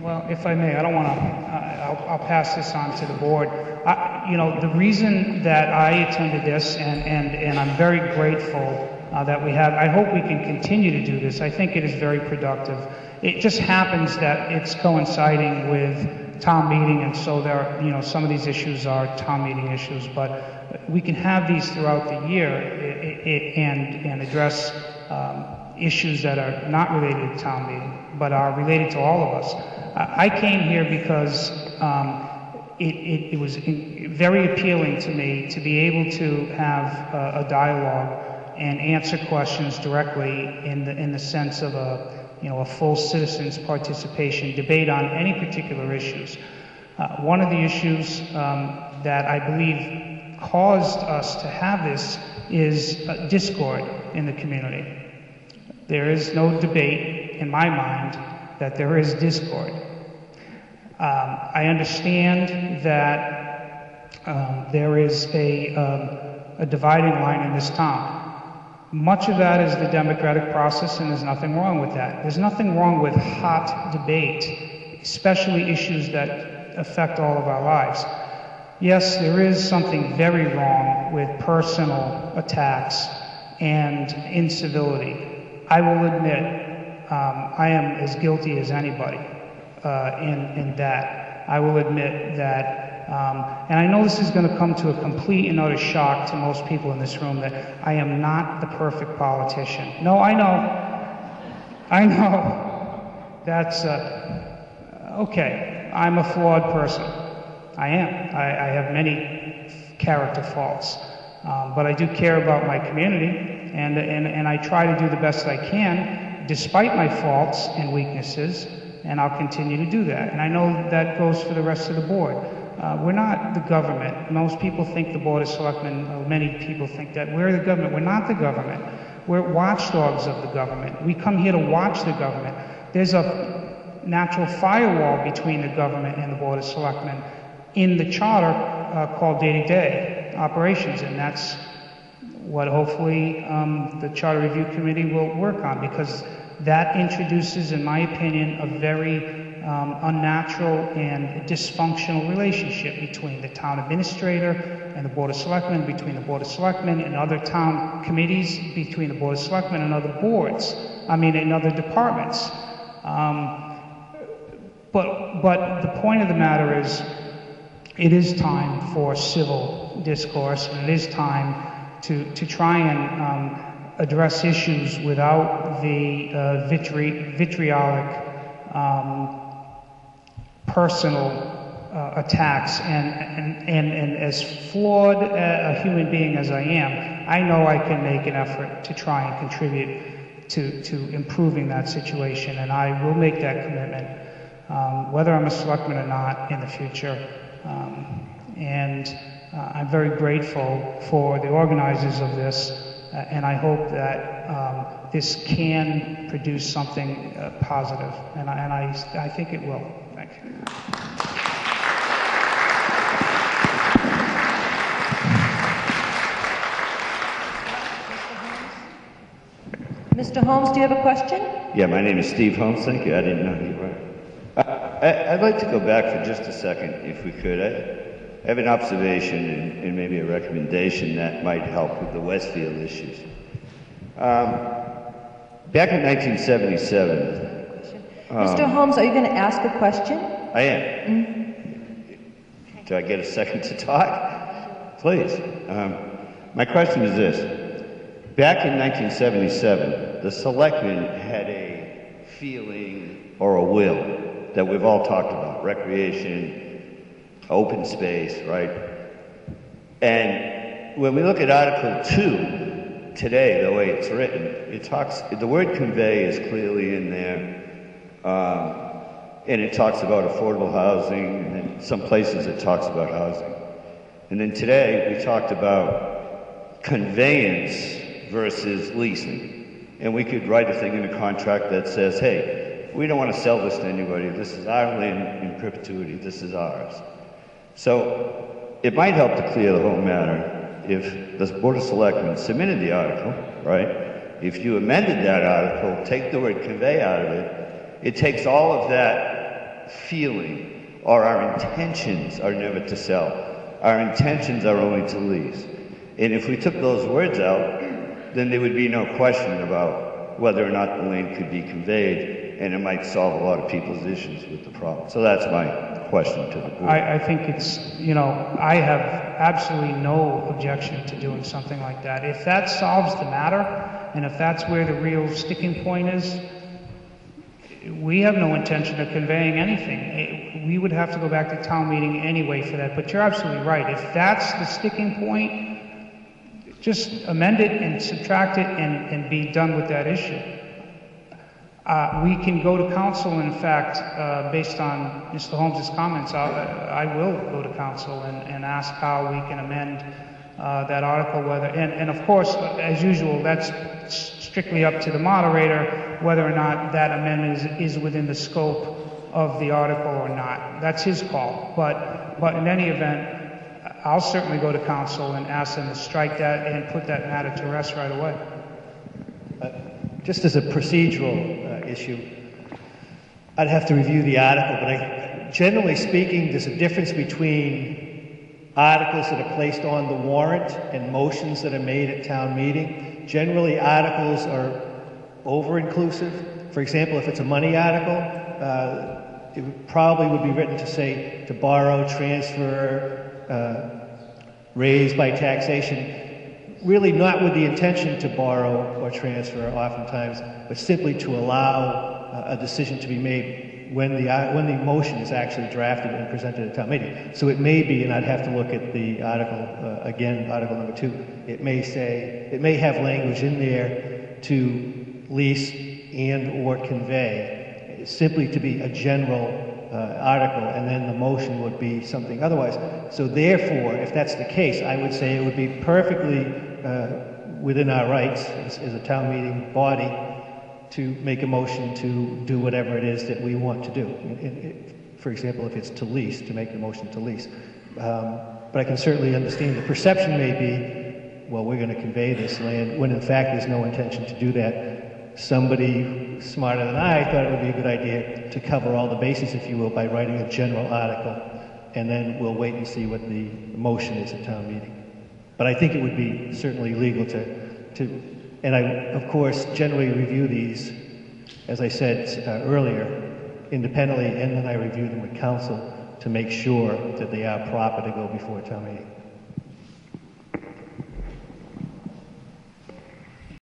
Well, if I may, I don't want to, I'll pass this on to the board. You know, the reason that I attended this, and I'm very grateful that we have, I hope we can continue to do this. I think it is very productive. It just happens that it's coinciding with town meeting, and so there are, you know, some of these issues are town meeting issues, but we can have these throughout the year and address issues that are not related to town meeting, but are related to all of us. I came here because it was very appealing to me to be able to have a dialogue and answer questions directly in the sense of a full citizens' participation debate on any particular issues. One of the issues that I believe caused us to have this is discord in the community. There is no debate in my mind that there is discord. I understand that there is a dividing line in this town. Much of that is the democratic process, and there's nothing wrong with that. There's nothing wrong with hot debate, especially issues that affect all of our lives. Yes, there is something very wrong with personal attacks and incivility. I will admit, I am as guilty as anybody in that. I will admit that, and I know this is going to come to a complete and utter shock to most people in this room, that I am not the perfect politician. No, I know. That's, okay, I'm a flawed person. I am. I have many character faults. But I do care about my community, and I try to do the best I can, despite my faults and weaknesses, and I'll continue to do that. And I know that goes for the rest of the board. We're not the government. Most people think the Board of Selectmen, many people think that we're the government. We're not the government. We're watchdogs of the government. We come here to watch the government. There's a natural firewall between the government and the Board of Selectmen in the charter called day-to-day operations, and that's what hopefully the Charter Review Committee will work on, because that introduces, in my opinion, a very unnatural and dysfunctional relationship between the town administrator and the Board of Selectmen, between the Board of Selectmen and other town committees, between the Board of Selectmen and other boards, and other departments. But the point of the matter is, it is time for civil discourse, and it is time to try and address issues without the vitriolic personal attacks. And as flawed a human being as I am, I know I can make an effort to try and contribute to improving that situation, and I will make that commitment, whether I'm a selectman or not in the future. I'm very grateful for the organizers of this, and I hope that this can produce something positive, and I think it will. Thank you. Mr. Holmes, do you have a question? Yeah, my name is Steve Holmes. Thank you. I didn't know you were. I'd like to go back for just a second, if we could. I have an observation and maybe a recommendation that might help with the Westfield issues. Back in 1977... Mr. Holmes, are you going to ask a question? I am. Mm-hmm. Do I get a second to talk? Please. My question is this. Back in 1977, the selectmen had a feeling or a will that we've all talked about, recreation, open space, right? And when we look at Article 2 today, the way it's written, it talks, the word convey is clearly in there, and it talks about affordable housing, and in some places it talks about housing. And then today we talked about conveyance versus leasing. And we could write a thing in a contract that says, hey, we don't want to sell this to anybody. This is our land in perpetuity. This is ours. So it might help to clear the whole matter if the Board of Selectmen submitted the article, right? If you amended that article, take the word convey out of it, it takes all of that feeling, or our intentions are never to sell. Our intentions are only to lease. And if we took those words out, then there would be no question about whether or not the land could be conveyed, and it might solve a lot of people's issues with the problem. So that's my question to the board. I think it's, you know, I have absolutely no objection to doing something like that. If that solves the matter, and if that's where the real sticking point is, we have no intention of conveying anything. We would have to go back to town meeting anyway for that. But you're absolutely right. If that's the sticking point, just amend it and subtract it and be done with that issue. We can go to council, in fact, based on Mr. Holmes' comments, I will go to council and ask how we can amend that article, whether, and of course, as usual, that's strictly up to the moderator, whether or not that amendment is within the scope of the article or not. That's his call. But in any event, I'll certainly go to council and ask them to strike that and put that matter to rest right away. Just as a procedural issue, I'd have to review the article, but generally speaking, there's a difference between articles that are placed on the warrant and motions that are made at town meeting. Generally, articles are over-inclusive. For example, if it's a money article, it probably would be written to say to borrow, transfer, raise by taxation, really not with the intention to borrow or transfer oftentimes, but simply to allow a decision to be made when the motion is actually drafted and presented at town meeting. So it may be, and I'd have to look at the article, again, article number 2, it may have language in there to lease and or convey, simply to be a general article, and then the motion would be something otherwise. So therefore, if that's the case, I would say it would be perfectly within our rights as a town meeting body to make a motion to do whatever it is that we want to do. For example, if it's to lease, to make the motion to lease. But I can certainly understand the perception may be, well, we're going to convey this land, when in fact there's no intention to do that. Somebody smarter than I thought it would be a good idea to cover all the bases, if you will, by writing a general article, and then we'll wait and see what the motion is at town meeting. But I think it would be certainly legal and I, of course, generally review these, as I said earlier, independently, and then I review them with council to make sure that they are proper to go before town meeting.